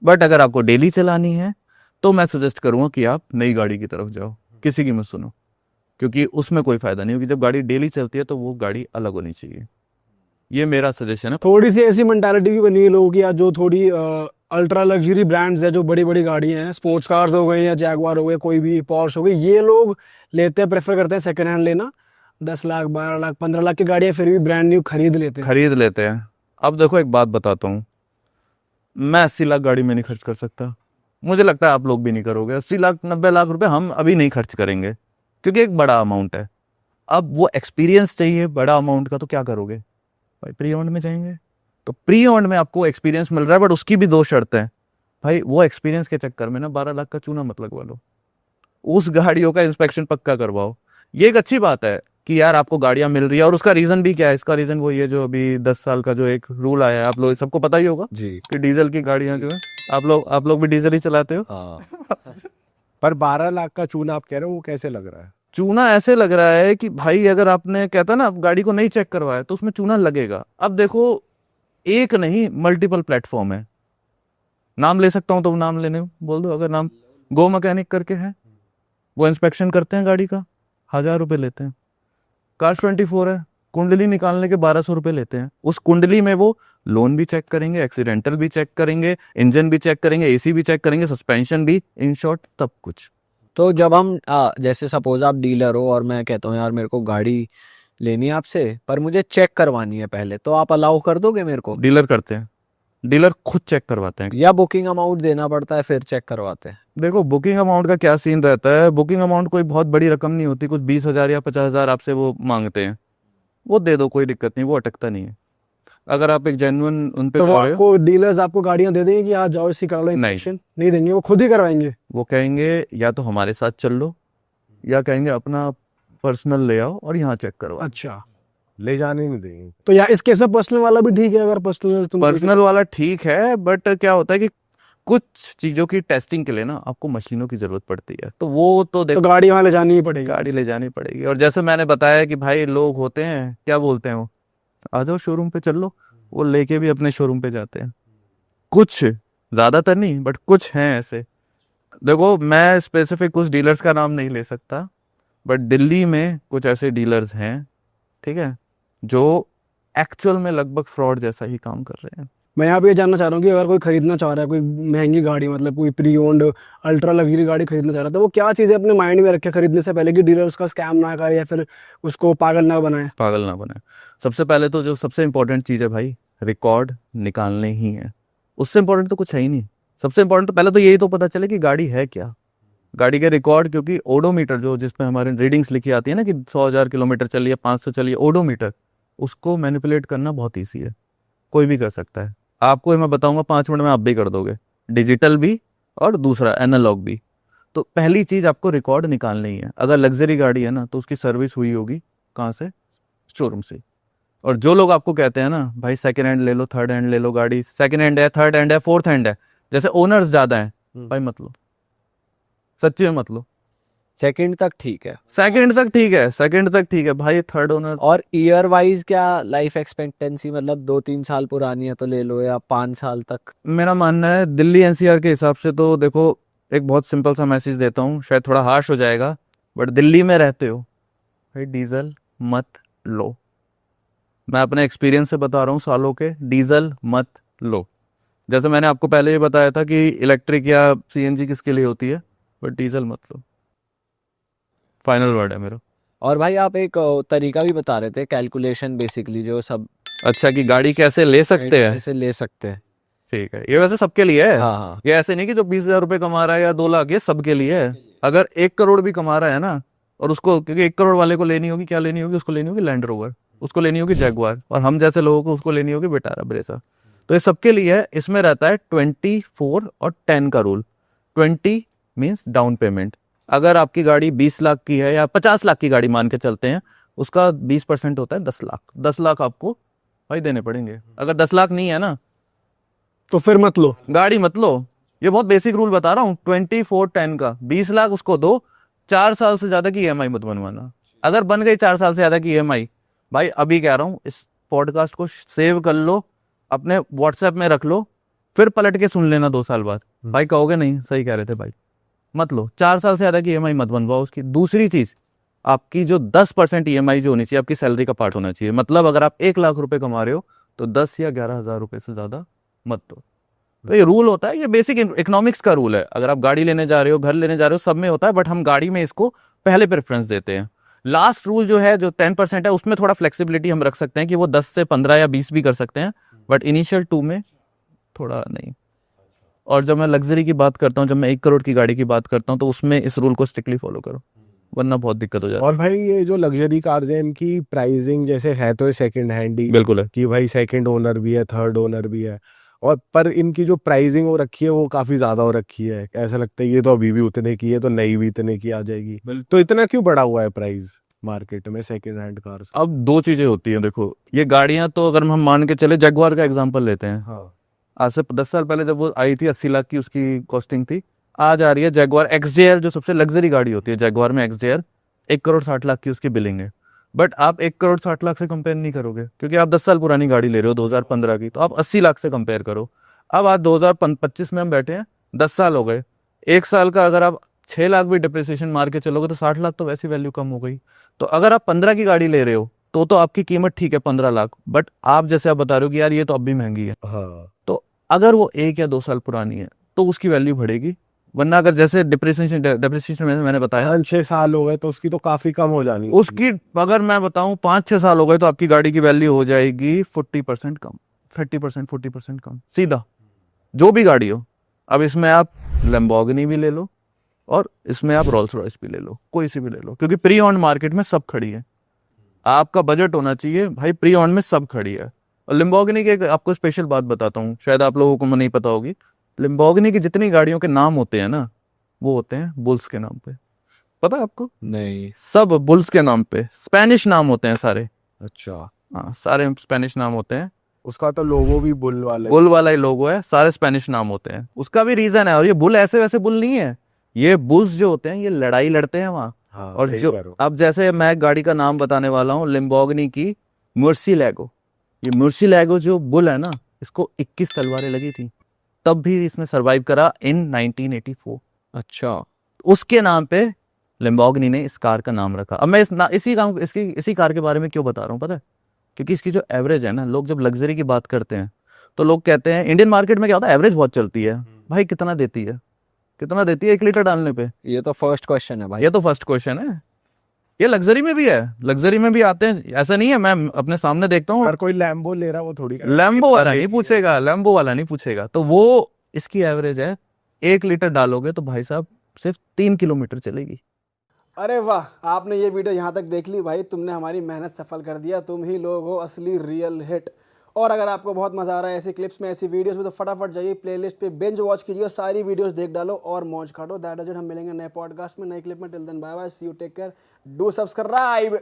But अगर आपको daily चलानी है तो मैं सजेस्ट करूंगा कि आप नई गाड़ी की तरफ जाओ, किसी की मत सुनो, क्योंकि उसमें कोई फायदा नहीं होगी। जब गाड़ी डेली चलती है तो वो गाड़ी अलग होनी चाहिए, ये मेरा सजेशन है। थोड़ी सी ऐसी मेंटालिटी भी बनी है लोगों की, या जो थोड़ी अल्ट्रा लग्जरी ब्रांड्स है, जो बड़ी बड़ी गाड़ी हैं, स्पोर्ट्स कार्स हो गई या जैगवार हो गए, कोई भी पॉर्श हो गई, ये लोग लेते हैं, प्रेफर करते हैं सेकंड हैंड लेना। 10 लाख 12 लाख 15 लाख की गाड़ियां फिर भी ब्रांड न्यू खरीद लेते हैं। खरीद लेते हैं। अब देखो एक बात बताता हूँ, मैं 80 लाख गाड़ी में नहीं खर्च कर सकता, मुझे लगता है आप लोग भी नहीं करोगे। 80 लाख 90 लाख रुपए हम अभी नहीं खर्च करेंगे, क्योंकि एक बड़ा अमाउंट है। अब वो एक्सपीरियंस चाहिए बड़ा अमाउंट का, तो क्या करोगे भाई, प्री ओन्ड में जाएंगे। तो प्री ओन्ड में आपको एक्सपीरियंस मिल रहा है, बट उसकी भी 2 शर्तें हैं भाई। वो एक्सपीरियंस के चक्कर में ना 12 लाख का चूना मत लगवा लो, उस गाड़ियों का इंस्पेक्शन पक्का करवाओ। ये एक अच्छी बात है कि यार आपको गाड़ियां मिल रही है। और उसका रीजन भी क्या है, इसका रीजन वो ये जो अभी 10 साल का जो एक रूल आया है, आप लोग सबको पता ही होगा जी कि डीजल की गाड़ियां जो है, आप लोग भी डीजल ही चलाते हो। हाँ। पर 12 लाख का चूना आप कह रहे हो, वो कैसे लग रहा है? चूना ऐसे लग रहा है कि भाई अगर आपने कहता ना आप गाड़ी को नहीं चेक करवाया तो उसमें चूना लगेगा। अब देखो एक नहीं मल्टीपल प्लेटफॉर्म है, नाम ले सकता हूं तो नाम लेने बोल दो। अगर नाम गो मैकेनिक करके है, वो इंस्पेक्शन करते हैं गाड़ी का, 1000 रुपये लेते हैं। कार्स 24 है, कुंडली निकालने के 1200 रुपये लेते हैं। उस कुंडली में वो लोन भी चेक करेंगे, एक्सीडेंटल भी चेक करेंगे, इंजन भी चेक करेंगे, एसी भी चेक करेंगे, सस्पेंशन भी, इन शॉर्ट सब कुछ। तो जब हम जैसे सपोज आप डीलर हो और मैं कहता हूँ यार मेरे को गाड़ी लेनी है आपसे, पर मुझे चेक करवानी है पहले, तो आप अलाउ कर दोगे मेरे को? डीलर करते हैं, डीलर खुद चेक करवाते हैं। या बुकिंग अमाउंट देना पड़ता है फिर चेक करवाते हैं? देखो बुकिंग अमाउंट का क्या सीन रहता है, बुकिंग अमाउंट कोई बहुत बड़ी रकम नहीं होती, कुछ 20,000 या 50,000 आपसे वो मांगते हैं, वो दे दो, कोई दिक्कत नहीं, वो अटकता नहीं है अगर आप एक जेन्युइन उन पे तो वो खड़े हो। आपको डीलर्स आपको गाड़ियां दे देंगे कि आज जाओ इसी करा लो इंस्पेक्शन? नहीं देंगे, वो खुद ही करवाएंगे। वो कहेंगे या तो हमारे साथ चल लो, या कहेंगे अपना पर्सनल ले आओ और यहाँ चेक करवाओ। अच्छा, ले जाने नहीं देंगे। तो या इस केस में पर्सनल वाला भी ठीक है? अगर पर्सनल पर्सनल वाला ठीक है, बट क्या होता है कि कुछ चीजों की टेस्टिंग के लिए ना आपको मशीनों की जरूरत पड़ती है, तो वो तो तो देखो गाड़ी वहां ले जानी ही पड़ेगी। गाड़ी ले जानी पड़ेगी। और जैसे मैंने बताया कि भाई लोग होते हैं क्या बोलते हैं, वो आ जाओ शोरूम पे चल लो, वो लेके भी अपने शोरूम पे जाते हैं। कुछ, ज्यादातर नहीं बट कुछ हैं ऐसे। देखो मैं स्पेसिफिक कुछ डीलर्स का नाम नहीं ले सकता, बट दिल्ली में कुछ ऐसे डीलर्स हैं, ठीक है, जो एक्चुअल में लगभग फ्रॉड जैसा ही काम कर रहे हैं। मैं यहाँ पे ये जानना चाह रहा हूँ कि अगर कोई खरीदना चाह रहा है, कोई महंगी गाड़ी, मतलब कोई प्री ओन्ड अल्ट्रा लग्जरी गाड़ी खरीदना चाह रहा है, तो वो क्या चीज़ें अपने माइंड में रखे खरीदने से पहले कि डीलर उसका स्कैम ना करे या फिर उसको पागल ना बनाए? पागल ना बने। सबसे पहले तो जो सबसे इंपॉर्टेंट चीज़ है भाई, रिकॉर्ड निकालने ही है। उससे इंपॉर्टेंट तो कुछ है ही नहीं। सबसे इंपॉर्टेंट तो पहले तो यही तो पता चले कि गाड़ी है क्या, गाड़ी के रिकॉर्ड। क्योंकि ओडोमीटर जो जिसमें हमारे रीडिंग्स लिखी आती है ना कि 100,000 किलोमीटर चलिए, 500 चलिए, ओडोमीटर, उसको मैनिपुलेट करना बहुत ईजी है, कोई भी कर सकता है। आपको मैं बताऊंगा 5 मिनट में आप भी कर दोगे, डिजिटल भी और दूसरा एनालॉग भी। तो पहली चीज आपको रिकॉर्ड निकालनी ही है। अगर लग्जरी गाड़ी है ना तो उसकी सर्विस हुई होगी कहाँ से, शोरूम से। और जो लोग आपको कहते हैं ना भाई सेकंड हैंड ले लो, थर्ड हैंड ले लो, गाड़ी सेकंड हैंड है, थर्ड हैंड है, फोर्थ हैंड है, जैसे ओनर्स ज्यादा हैं, भाई मत लो, सच्ची में मत लो। सेकंड तक ठीक है, सेकंड तक ठीक है, सेकंड तक ठीक है भाई, थर्ड ओनर। और ईयर वाइज क्या लाइफ एक्सपेक्टेंसी, मतलब 2-3 साल पुरानी है तो ले लो, या 5 साल तक? मेरा मानना है दिल्ली एनसीआर के हिसाब से तो देखो, एक बहुत सिंपल सा मैसेज देता हूँ, शायद थोड़ा हार्श हो जाएगा, बट दिल्ली में रहते हो भाई डीजल मत लो। मैं अपने एक्सपीरियंस से बता रहा हूँ सालों के, डीजल मत लो। जैसे मैंने आपको पहले ही बताया था कि इलेक्ट्रिक या सीएनजी किसके लिए होती है, बट डीजल मत लो। फाइनल वर्ड है मेरा। और भाई आप एक तरीका भी बता रहे थे, कैलकुलेशन बेसिकली, जो सब अच्छा कि गाड़ी कैसे ले सकते हैं, कैसे ले सकते हैं। ठीक है, ये वैसे सबके लिए है। हाँ हाँ। ये ऐसे नहीं कि जो 20,000 रुपए कमा रहा है या 2 लाख, ये सबके लिए है। अगर 1 करोड़ भी कमा रहा है ना, और उसको, क्योंकि 1 करोड़ वाले को लेनी होगी, क्या लेनी होगी उसको, लेनी होगी लैंड रोवर, उसको लेनी होगी जैगुआर, और हम जैसे लोगों को उसको लेनी होगी विटारा, ब्रेजा। तो ये सबके लिए है। इसमें रहता है 24 और 10 का रूल। 20 means down payment. अगर आपकी गाड़ी 20 लाख की है या 50 लाख की गाड़ी मान के चलते हैं, उसका 20% होता है 10 लाख। 10 लाख आपको भाई देने पड़ेंगे। अगर 10 लाख नहीं है ना तो फिर मत लो, गाड़ी मत लो। ये बहुत बेसिक रूल बता रहा हूँ। 24-10 का 20 लाख उसको दो, 4 साल से ज्यादा की ईएमआई मत बनवाना। अगर बन गई 4 साल से ज्यादा की ईएमआई, भाई अभी कह रहा हूँ, इस पॉडकास्ट को सेव कर लो, अपने व्हाट्सएप में रख लो, फिर पलट के सुन लेना 2 साल बाद, भाई कहोगे नहीं सही कह रहे थे भाई, मत लो। 4 साल से ज़्यादा की EMI मत बनवाओ उसकी। दूसरी चीज़, आपकी जो 10% EMI जो होनी चाहिए आपकी सैलरी का पार्ट होना चाहिए। मतलब अगर आप 1 लाख रुपए कमा रहे हो तो 10 या 11,000 रुपए से ज़्यादा मत दो। तो ये रूल होता है, ये बेसिक इकोनॉमिक्स का रूल है। अगर आप गाड़ी लेने जा रहे हो, घर लेने जा रहे हो, सब में होता है, बट हम गाड़ी में इसको पहले प्रेफरेंस देते हैं। लास्ट रूल जो है, जो 10% है, उसमें थोड़ा फ्लेक्सिबिलिटी हम रख सकते हैं कि वो 10 से 15 या 20 भी कर सकते हैं, बट इनिशियल 2 में थोड़ा नहीं। और जब मैं लग्जरी की बात करता हूँ, जब मैं 1 करोड़ की गाड़ी की बात करता हूँ, तो उसमें इस रूल को स्ट्रिक्टली फॉलो करो, वरना बहुत दिक्कत हो जाती है। और भाई ये जो लग्जरी कार्स हैं इनकी प्राइसिंग जैसे है तो सेकंड हैंड ही बिल्कुल है। कि भाई सेकंड ओनर भी है, थर्ड ओनर भी है, और पर इनकी जो प्राइसिंग हो रखी है वो काफी ज्यादा हो रखी है। ऐसा लगता है ये तो अभी भी उतने की है, तो नई भी इतने की आ जाएगी। तो इतना क्यों बढ़ा हुआ है प्राइस मार्केट में सेकंड हैंड कार्स? अब 2 चीजें होती हैं, देखो ये गाड़ियां, तो अगर हम मान के चले, जगुआर का एग्जांपल लेते हैं, हाँ, आज से 10 साल पहले जब वो आई थी 80 लाख की उसकी कॉस्टिंग थी, आज आ रही है जगुआर XJR, जो सबसे लग्जरी गाड़ी होती है जगुआर में, XJR 1 करोड़ 60 लाख की उसकी बिलिंग है। बट आप 1 करोड़ 60 लाख से कंपेयर नहीं करोगे, क्योंकि आप 10 साल पुरानी गाड़ी ले रहे हो 2015 की, तो आप 80 लाख से कंपेयर करो। अब आज 2025 में हम बैठे हैं, 10 साल हो गए, 1 साल का अगर आप 6 लाख भी डिप्रिसिएशन मार के चलोगे तो 60 लाख तो वैसी वैल्यू कम हो गई। तो अगर आप 15 की गाड़ी ले रहे हो तो आपकी कीमत ठीक है 15 लाख, बट आप जैसे आप बता रहे हो कि यार ये तो अब भी महंगी है, हाँ, तो अगर वो 1 या 2 साल पुरानी है तो उसकी वैल्यू बढ़ेगी। वरना अगर जैसे डिप्रिसिएशन मैंने बताया, 5-6 साल हो गए तो उसकी तो काफी कम हो जानी। उसकी अगर मैं बताऊं 5-6 साल हो गए तो आपकी गाड़ी की वैल्यू हो जाएगी 40% कम, 30% 40% कम, सीधा, जो भी गाड़ी हो। अब इसमें आप लैम्बोर्गिनी भी ले लो और इसमें आप रोल्स रॉयस भी ले लो, कोई सी भी ले लो, क्योंकि प्री ऑन मार्केट में सब खड़ी है। आपका बजट होना चाहिए भाई, प्री ऑन में सब खड़ी है। और लिम्बोर्गिनी की एक आपको स्पेशल बात बताता हूँ, शायद आप लोगों को नहीं पता होगी। लिम्बोर्गिनी की जितनी गाड़ियों के नाम होते हैं ना, वो होते हैं बुल्स के नाम पे। पता है आपको? नहीं। सब बुल्स के नाम पे, स्पेनिश नाम होते हैं सारे। अच्छा। हाँ, सारे स्पेनिश नाम होते हैं। उसका तो लोगो भी बुल वाला बुल वाला ही लोगो है, सारे स्पेनिश नाम होते हैं। उसका भी रीजन है। और ये बुल ऐसे वैसे बुल नहीं है, ये बुल्स जो होते हैं ये लड़ाई लड़ते हैं वहाँ। हाँ, और सही जो कह रहे हो। अब जैसे मैं गाड़ी का नाम बताने वाला हूँ, लिम्बोर्गिनी की मुर्सिलैगो। ये मुर्सिलैगो जो बुल है ना, इसको 21 तलवारें लगी थी, तब भी इसने सरवाइव करा इन 1984। अच्छा। उसके नाम पे लिम्बोर्गिनी ने इस कार का नाम रखा। अब मैं इसी कार के बारे में क्यों बता रहा हूँ पता है? क्योंकि इसकी जो एवरेज है ना, लोग जब लग्जरी की बात करते हैं तो लोग कहते हैं इंडियन मार्केट में क्या होता है, एवरेज बहुत चलती है। भाई कितना देती है, कितना देती है 1 लीटर डालने पे? ये तो फर्स्ट क्वेश्चन है भाई। ये तो फर्स्ट क्वेश्चन है। ये लग्जरी में भी है, लग्जरी में भी आते हैं, ऐसा नहीं है। मैं अपने सामने देखता हूँ, अगर कोई लैम्बो ले रहा है वो थोड़ी लैम्बो वाला नहीं पूछेगा, लैम्बो वाला नहीं पूछेगा। तो वो इसकी एवरेज है, 1 लीटर डालोगे तो भाई साहब सिर्फ 3 किलोमीटर चलेगी। अरे वाह, आपने ये वीडियो यहाँ तक देख ली भाई, तुमने हमारी मेहनत सफल कर दिया। तुम ही लोग हो असली रियल हिट। और अगर आपको बहुत मजा आ रहा है ऐसी क्लिप्स में, ऐसी वीडियोस में, तो फटाफट जाइए प्लेलिस्ट पे, बिंज वॉच कीजिए, सारी वीडियोस देख डालो और मौज काटो। That is it. हम मिलेंगे नए पॉडकास्ट में, नए क्लिप में। Till then bye bye, see you, take care, do subscribe.